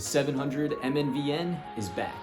700 MNVN is back.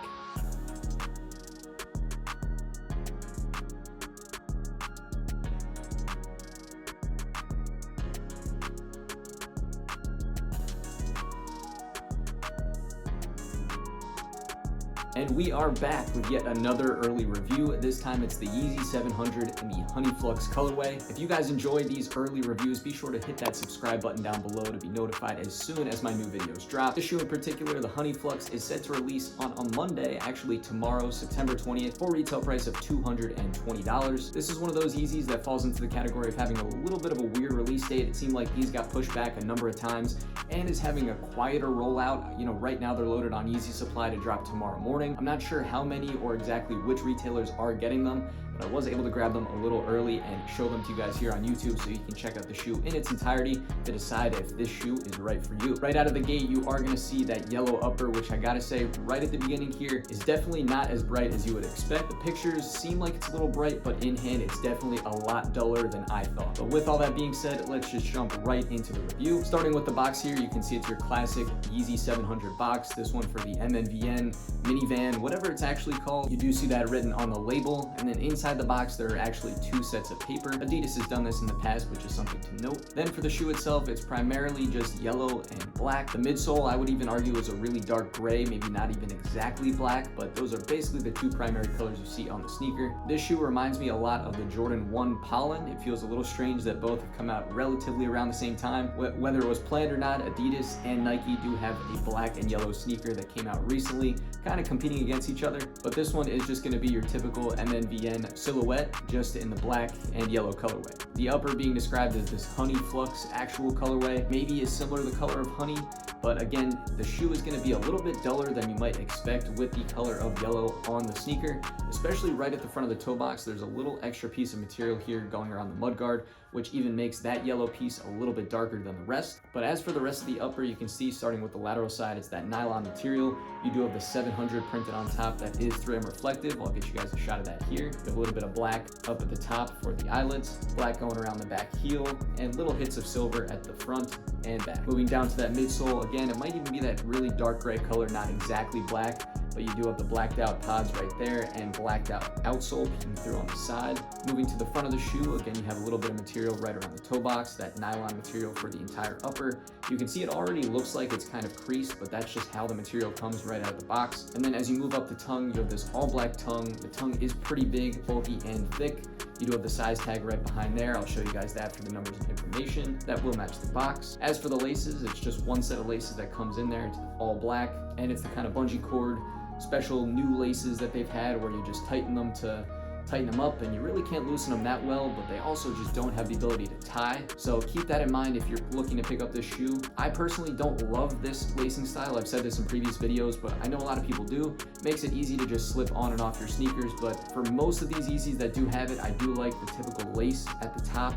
And we are back with yet another early review. This time it's the YEEZY 700 in the Honey Flux colorway. If you guys enjoy these early reviews, be sure to hit that subscribe button down below to be notified as soon as my new videos drop. This shoe in particular, the Honey Flux, is set to release on a Monday, actually tomorrow, September 20th, for a retail price of $220. This is one of those Yeezys that falls into the category of having a little bit of a weird release date. It seemed like these got pushed back a number of times and is having a quieter rollout. You know, right now they're loaded on Yeezy Supply to drop tomorrow morning. I'm not sure how many or exactly which retailers are getting them, but I was able to grab them a little early and show them to you guys here on YouTube so you can check out the shoe in its entirety to decide if this shoe is right for you. Right out of the gate, you are going to see that yellow upper, which I gotta say right at the beginning here is definitely not as bright as you would expect. The pictures seem like it's a little bright, but in hand it's definitely a lot duller than I thought. But with all that being said, let's just jump right into the review. Starting with the box here, you can see it's your classic YEEZY 700 box. This one for the MNVN minivan, whatever it's actually called. You do see that written on the label, and then inside the box there are actually two sets of paper. Adidas has done this in the past, which is something to note. Then for the shoe itself, it's primarily just yellow and black. The midsole, I would even argue, is a really dark gray, maybe not even exactly black, but those are basically the two primary colors you see on the sneaker. This shoe reminds me a lot of the Jordan 1 Pollen. It feels a little strange that both have come out relatively around the same time. Whether it was planned or not, Adidas and Nike do have a black and yellow sneaker that came out recently, kind of competing against each other, but this one is just going to be your typical MNVN silhouette, just in the black and yellow colorway. The upper being described as this Honey Flux actual colorway, maybe is similar to the color of honey, but again, the shoe is going to be a little bit duller than you might expect with the color of yellow on the sneaker, especially right at the front of the toe box. There's a little extra piece of material here going around the mudguard, which even makes that yellow piece a little bit darker than the rest. But as for the rest of the upper, you can see starting with the lateral side, it's that nylon material. You do have the 700 printed on top that is 3M reflective. I'll get you guys a shot of that here. You have a little bit of black up at the top for the eyelets, black going around the back heel, and little hits of silver at the front and back. Moving down to that midsole, again, it might even be that really dark gray color, not exactly black, but you do have the blacked out pods right there and blacked out outsole peeking through on the side. Moving to the front of the shoe, again, you have a little bit of material right around the toe box, that nylon material for the entire upper. You can see it already looks like it's kind of creased, but that's just how the material comes right out of the box. And then as you move up the tongue, you have this all black tongue. The tongue is pretty big, bulky, and thick. You do have the size tag right behind there. I'll show you guys that for the numbers and information. That will match the box. As for the laces, it's just one set of laces that comes in there. It's all black, and it's the kind of bungee cord, special new laces that they've had where you just tighten them up, and you really can't loosen them that well, but they also just don't have the ability to tie. So keep that in mind if you're looking to pick up this shoe. I personally don't love this lacing style. I've said this in previous videos, but I know a lot of people do. It makes it easy to just slip on and off your sneakers, but for most of these Yeezys that do have it, I do like the typical lace at the top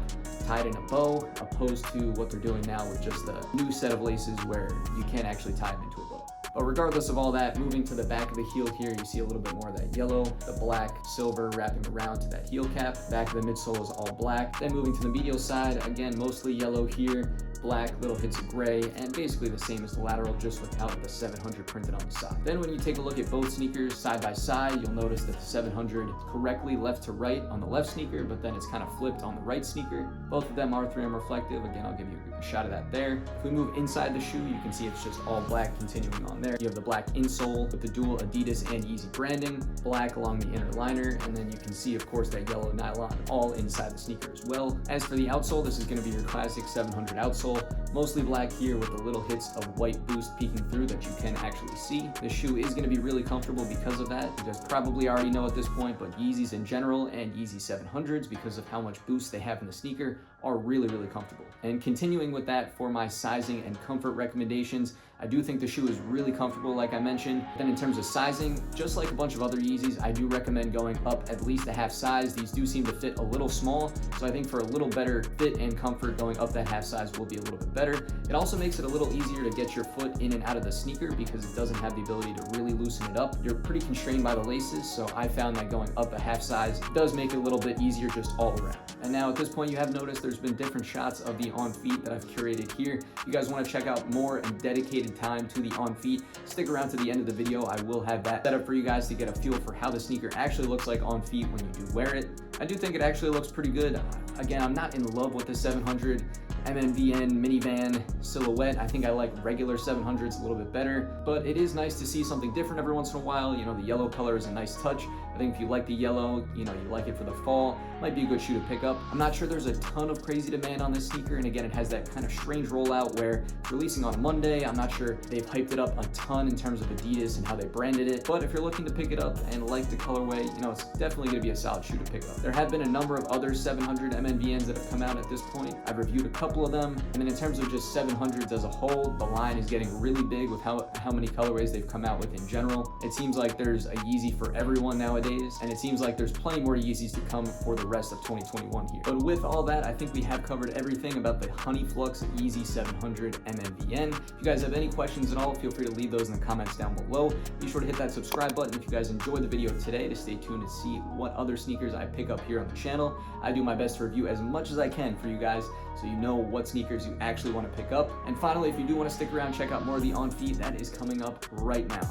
tied in a bow, opposed to what they're doing now with just the new set of laces where you can't actually tie them into a bow. But regardless of all that, moving to the back of the heel here, you see a little bit more of that yellow, the black, silver wrapping around to that heel cap. Back of the midsole is all black. Then moving to the medial side, again, mostly yellow here, black, little hits of gray, and basically the same as the lateral, just without the 700 printed on the side. Then when you take a look at both sneakers side by side, you'll notice that the 700 correctly left to right on the left sneaker, but then it's kind of flipped on the right sneaker. Both of them are 3M reflective. Again, I'll give you a shot of that there. If we move inside the shoe, you can see it's just all black continuing on there. You have the black insole with the dual Adidas and YEEZY branding, black along the inner liner, and then you can see, of course, that yellow nylon all inside the sneaker as well. As for the outsole, this is going to be your classic 700 outsole, mostly black here with the little hits of white boost peeking through that you can actually see. This shoe is going to be really comfortable because of that. You guys probably already know at this point, but Yeezys in general and Yeezy 700s, because of how much boost they have in the sneaker, are really, really comfortable. And continuing with that, for my sizing and comfort recommendations, I do think the shoe is really comfortable, like I mentioned. Then in terms of sizing, just like a bunch of other Yeezys, I do recommend going up at least a half size. These do seem to fit a little small, so I think for a little better fit and comfort, going up that half size will be a little bit better. It also makes it a little easier to get your foot in and out of the sneaker because it doesn't have the ability to really loosen it up. You're pretty constrained by the laces, so I found that going up a half size does make it a little bit easier just all around. And now at this point, you have noticed there's been different shots of the on feet that I've curated here. If you guys want to check out more and dedicated time to the on feet. Stick around to the end of the video. I will have that set up for you guys to get a feel for how the sneaker actually looks like on feet when you do wear it. I do think it actually looks pretty good. Again, I'm not in love with the 700 MNVN minivan silhouette. I think I like regular 700s a little bit better, but it is nice to see something different every once in a while. You know, the yellow color is a nice touch. I think if you like the yellow, you know, you like it for the fall, might be a good shoe to pick up. I'm not sure there's a ton of crazy demand on this sneaker, and again, it has that kind of strange rollout where it's releasing on Monday. I'm not sure they've hyped it up a ton in terms of Adidas and how they branded it, but if you're looking to pick it up and like the colorway, you know, it's definitely going to be a solid shoe to pick up. There have been a number of other 700 MNVNs that have come out at this point. I've reviewed a couple of them, and then in terms of just 700s as a whole, the line is getting really big with how many colorways they've come out with in general. It seems like there's a Yeezy for everyone nowadays, and it seems like there's plenty more Yeezys to come for the rest of 2021 here. But with all that, I think we have covered everything about the Honey Flux Yeezy 700 MNVN. If you guys have any questions at all, feel free to leave those in the comments down below. Be sure to hit that subscribe button if you guys enjoyed the video today to stay tuned to see what other sneakers I pick up here on the channel. I do my best to review as much as I can for you guys so you know what sneakers you actually want to pick up. And finally, if you do want to stick around, check out more of the On Feet that is coming up right now.